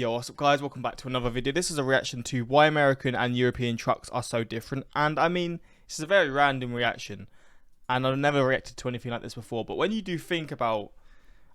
Yo, what's up guys, welcome back to another video. This is a reaction to why American and European trucks are so different. And I mean, this is a very random reaction, and I've never reacted to anything like this before. But when you do think about,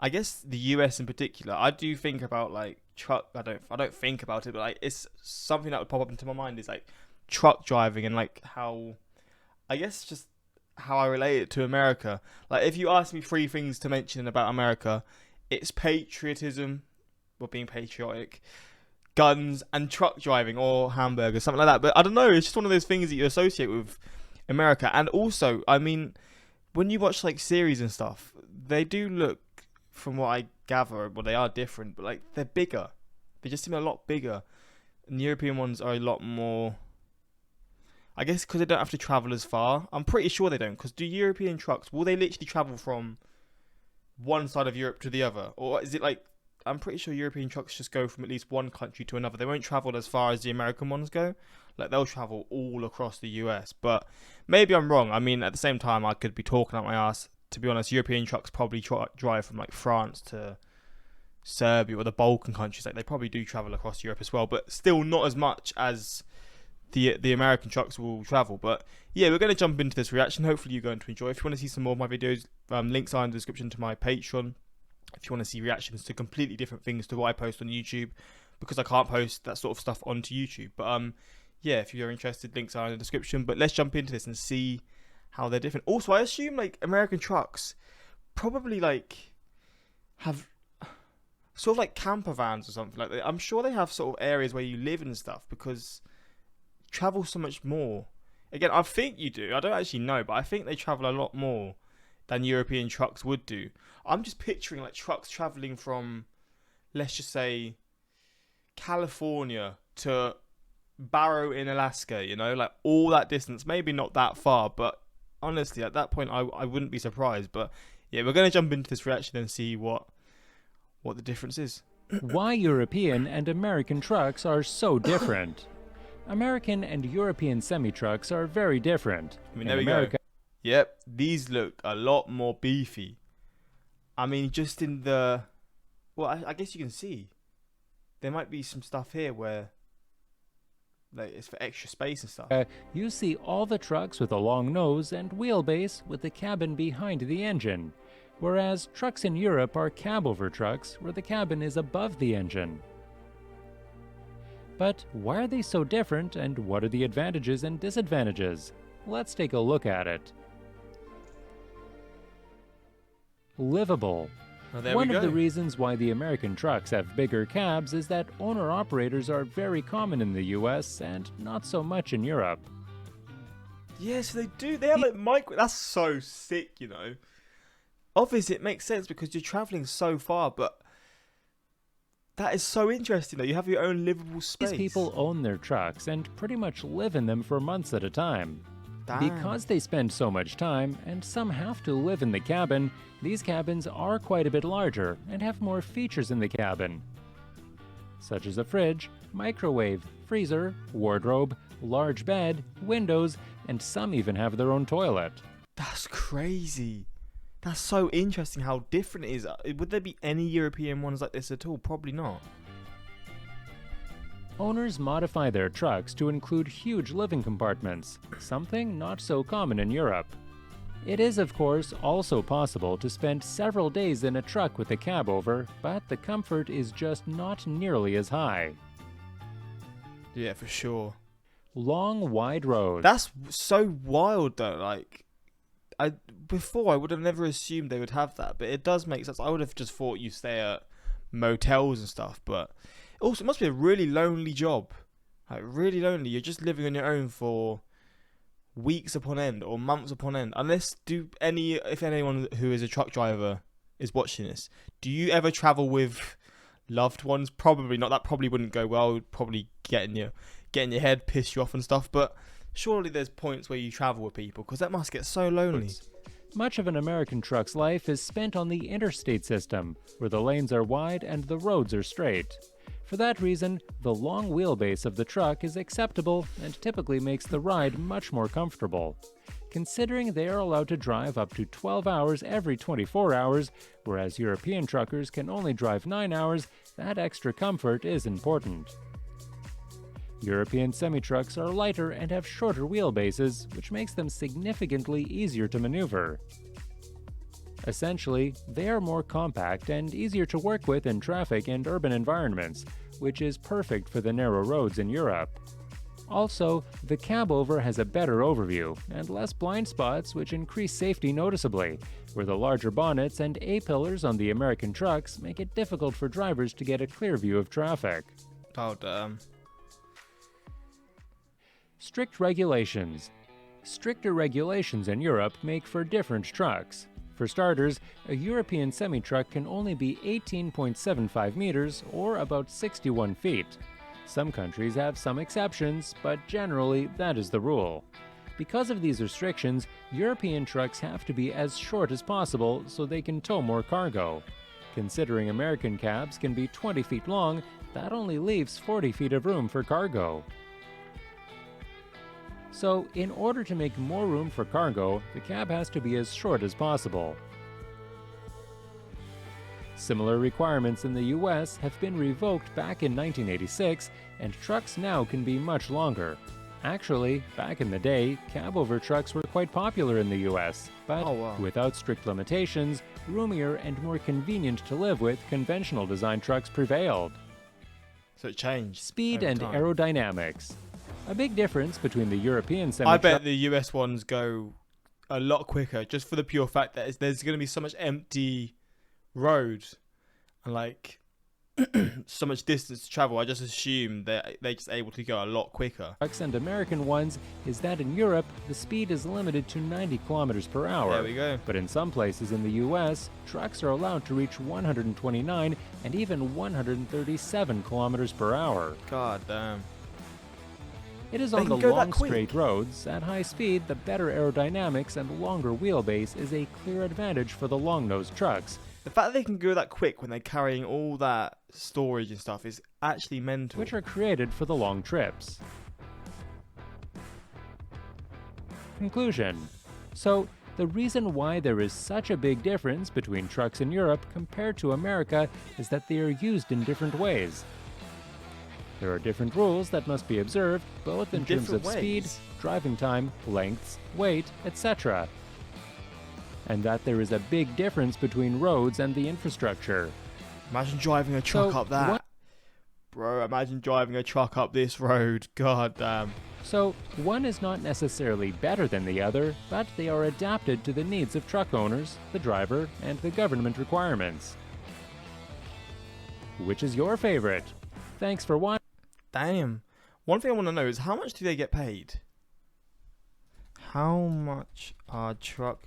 I guess the US in particular, I do think about like truck, I don't think about it, but like it's something that would pop up into my mind is like truck driving and like how, I guess just how I relate it to America. Like if you ask me three things to mention about America, it's patriotism, or being patriotic, guns, and truck driving, or hamburgers, something like that. But I don't know, it's just one of those things that you associate with America. And also, I mean, when you watch like series and stuff, they do look, from what I gather, well, they are different, but like they're bigger. They just seem a lot bigger. And the European ones are a lot more, I guess because they don't have to travel as far. I'm pretty sure they don't, because do European trucks, will they literally travel from one side of Europe to the other? Or is it like, I'm pretty sure European trucks just go from at least one country to another. They won't travel as far as the American ones go. Like, they'll travel all across the US. But maybe I'm wrong. I mean, at the same time, I could be talking out my ass. To be honest, European trucks probably drive from, like, France to Serbia or the Balkan countries. Like, they probably do travel across Europe as well. But still not as much as the American trucks will travel. But, yeah, we're going to jump into this reaction. Hopefully you're going to enjoy. If you want to see some more of my videos, links are in the description to my Patreon. If you want to see reactions to completely different things to what I post on YouTube, because I can't post that sort of stuff onto YouTube. But yeah, if you're interested, links are in the description. But let's jump into this and see how they're different. Also, I assume like American trucks probably like have sort of like camper vans or something like that. I'm sure they have sort of areas where you live and stuff, because travel so much more. Again, I think you do. I don't actually know, but I think they travel a lot more than European trucks would do. I'm just picturing like trucks traveling from, let's just say, California to Barrow in Alaska, you know, like all that distance. Maybe not that far, but honestly, at that point, I wouldn't be surprised. But yeah, we're going to jump into this reaction and see what the difference is. Why European and American trucks are so different. American and European semi-trucks are very different. I mean, there we go. Yep, these look a lot more beefy. I mean, just in the... Well, I guess you can see. There might be some stuff here where like, it's for extra space and stuff. You see all the trucks with a long nose and wheelbase with the cabin behind the engine, whereas trucks in Europe are cab-over trucks where the cabin is above the engine. But why are they so different, and what are the advantages and disadvantages? Let's take a look at it. Livable. One of the reasons why the American trucks have bigger cabs is that owner-operators are very common in the US and not so much in Europe. Yes, they do. They have like micro... That's so sick, you know. Obviously, it makes sense because you're traveling so far, but that is so interesting, though. You have your own livable space. These people own their trucks and pretty much live in them for months at a time. Damn. Because they spend so much time, and some have to live in the cabin, these cabins are quite a bit larger and have more features in the cabin, such as a fridge, microwave, freezer, wardrobe, large bed, windows, and some even have their own toilet. That's crazy. That's so interesting how different it is. Would there be any European ones like this at all? Probably not. Owners modify their trucks to include huge living compartments, something not so common in Europe. It is, of course, also possible to spend several days in a truck with a cab over, but the comfort is just not nearly as high. Yeah, for sure. Long, wide roads. That's so wild, though. Like, before I would have never assumed they would have that, but it does make sense. I would have just thought you stay at motels and stuff, but also it must be a really lonely job. Like, really lonely. You're just living on your own for weeks upon end or months upon end. Unless, if anyone who is a truck driver is watching this, do you ever travel with loved ones? Probably not. That probably wouldn't go well. It would probably get in your head, piss you off and stuff. But surely there's points where you travel with people, because that must get so lonely. Much of an American truck's life is spent on the interstate system, where the lanes are wide and the roads are straight. For that reason, the long wheelbase of the truck is acceptable and typically makes the ride much more comfortable. considering they are allowed to drive up to 12 hours every 24 hours, whereas European truckers can only drive 9 hours. That extra comfort is important. European semi-trucks are lighter and have shorter wheelbases, which makes them significantly easier to maneuver. Essentially, they are more compact and easier to work with in traffic and urban environments, which is perfect for the narrow roads in Europe. Also, the cab-over has a better overview and less blind spots, which increase safety noticeably, where the larger bonnets and A-pillars on the American trucks make it difficult for drivers to get a clear view of traffic. Oh, damn. Strict regulations. Stricter regulations in Europe make for different trucks. For starters, a European semi-truck can only be 18.75 meters, or about 61 feet. Some countries have some exceptions, but generally that is the rule. Because of these restrictions, European trucks have to be as short as possible so they can tow more cargo. Considering American cabs can be 20 feet long, that only leaves 40 feet of room for cargo. So, in order to make more room for cargo, the cab has to be as short as possible. Similar requirements in the US have been revoked back in 1986, and trucks now can be much longer. Actually, back in the day, cab-over trucks were quite popular in the US, but without strict limitations, roomier and more convenient to live with conventional design trucks prevailed. So it changed. Speed and time. Aerodynamics. A big difference between the European I semi-truck... bet the US ones go a lot quicker, just for the pure fact that there's going to be so much empty road and like so much distance to travel. I just assume that they're just able to go a lot quicker. Trucks and American ones is that in Europe, the speed is limited to 90 kilometers per hour. There we go. But in some places in the US, trucks are allowed to reach 129 and even 137 kilometers per hour. God damn. It is on the long straight roads. At high speed, the better aerodynamics and longer wheelbase is a clear advantage for the long-nosed trucks. The fact that they can go that quick when they're carrying all that storage and stuff is actually mental. Which are created for the long trips. Conclusion. So, the reason why there is such a big difference between trucks in Europe compared to America is that they are used in different ways. There are different rules that must be observed, both in terms of speed, driving time, lengths, weight, etc. And that there is a big difference between roads and the infrastructure. Imagine driving a truck up that. Bro, imagine driving a truck up this road. God damn. So, one is not necessarily better than the other, but they are adapted to the needs of truck owners, the driver, and the government requirements. Which is your favorite? Thanks for watching. Damn. One thing I want to know is how much do they get paid? How much are truck...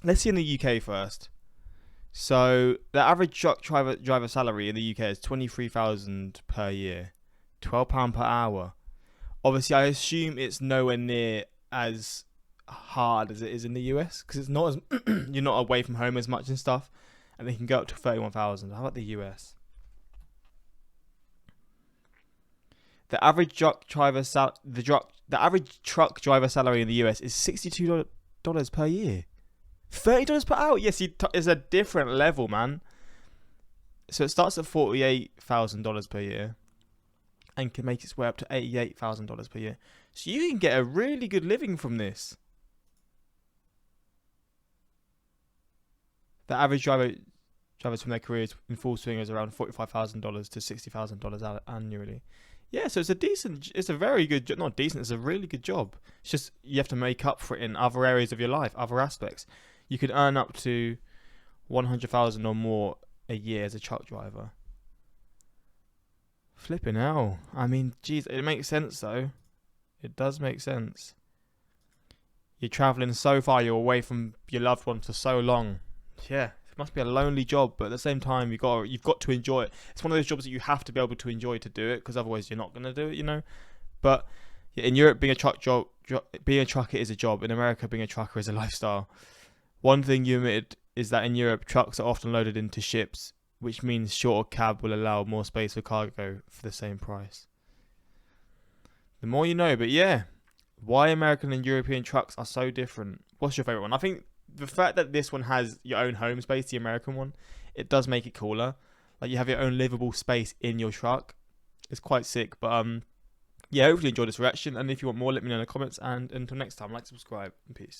Let's see in the UK first. So the average truck driver salary in the UK is £23,000 per year, £12 per hour. Obviously, I assume it's nowhere near as hard as it is in the US because it's not as you're not away from home as much and stuff, and they can go up to 31,000. How about the US? The average truck driver the average truck driver salary in the US is $62 per year. $30 per hour? Yes, it's a different level, man. So it starts at $48,000 per year and can make its way up to $88,000 per year. So you can get a really good living from this. The average drivers from their careers in full swing is around $45,000 to $60,000 annually. Yeah, so it's a very good, not decent, it's a really good job. It's just you have to make up for it in other areas of your life, other aspects. You could earn up to $100,000 or more a year as a truck driver. Flipping hell. I mean, geez, it makes sense though. It does make sense. You're travelling so far, you're away from your loved ones for so long. Yeah, it must be a lonely job, but at the same time, you've got to enjoy it. It's one of those jobs that you have to be able to enjoy to do it, because otherwise you're not going to do it, you know. But yeah, in Europe, being a trucker is a job. In America, being a trucker is a lifestyle. One thing you omitted is that in Europe, trucks are often loaded into ships, which means shorter cab will allow more space for cargo for the same price. The more you know, but yeah, Why American and European trucks are so different. What's your favorite one? I think the fact that this one has your own home space, the American one, it does make it cooler. Like you have your own livable space in your truck. It's quite sick. But yeah, hopefully you enjoyed this reaction. And if you want more, let me know in the comments. And until next time, like, subscribe, and peace.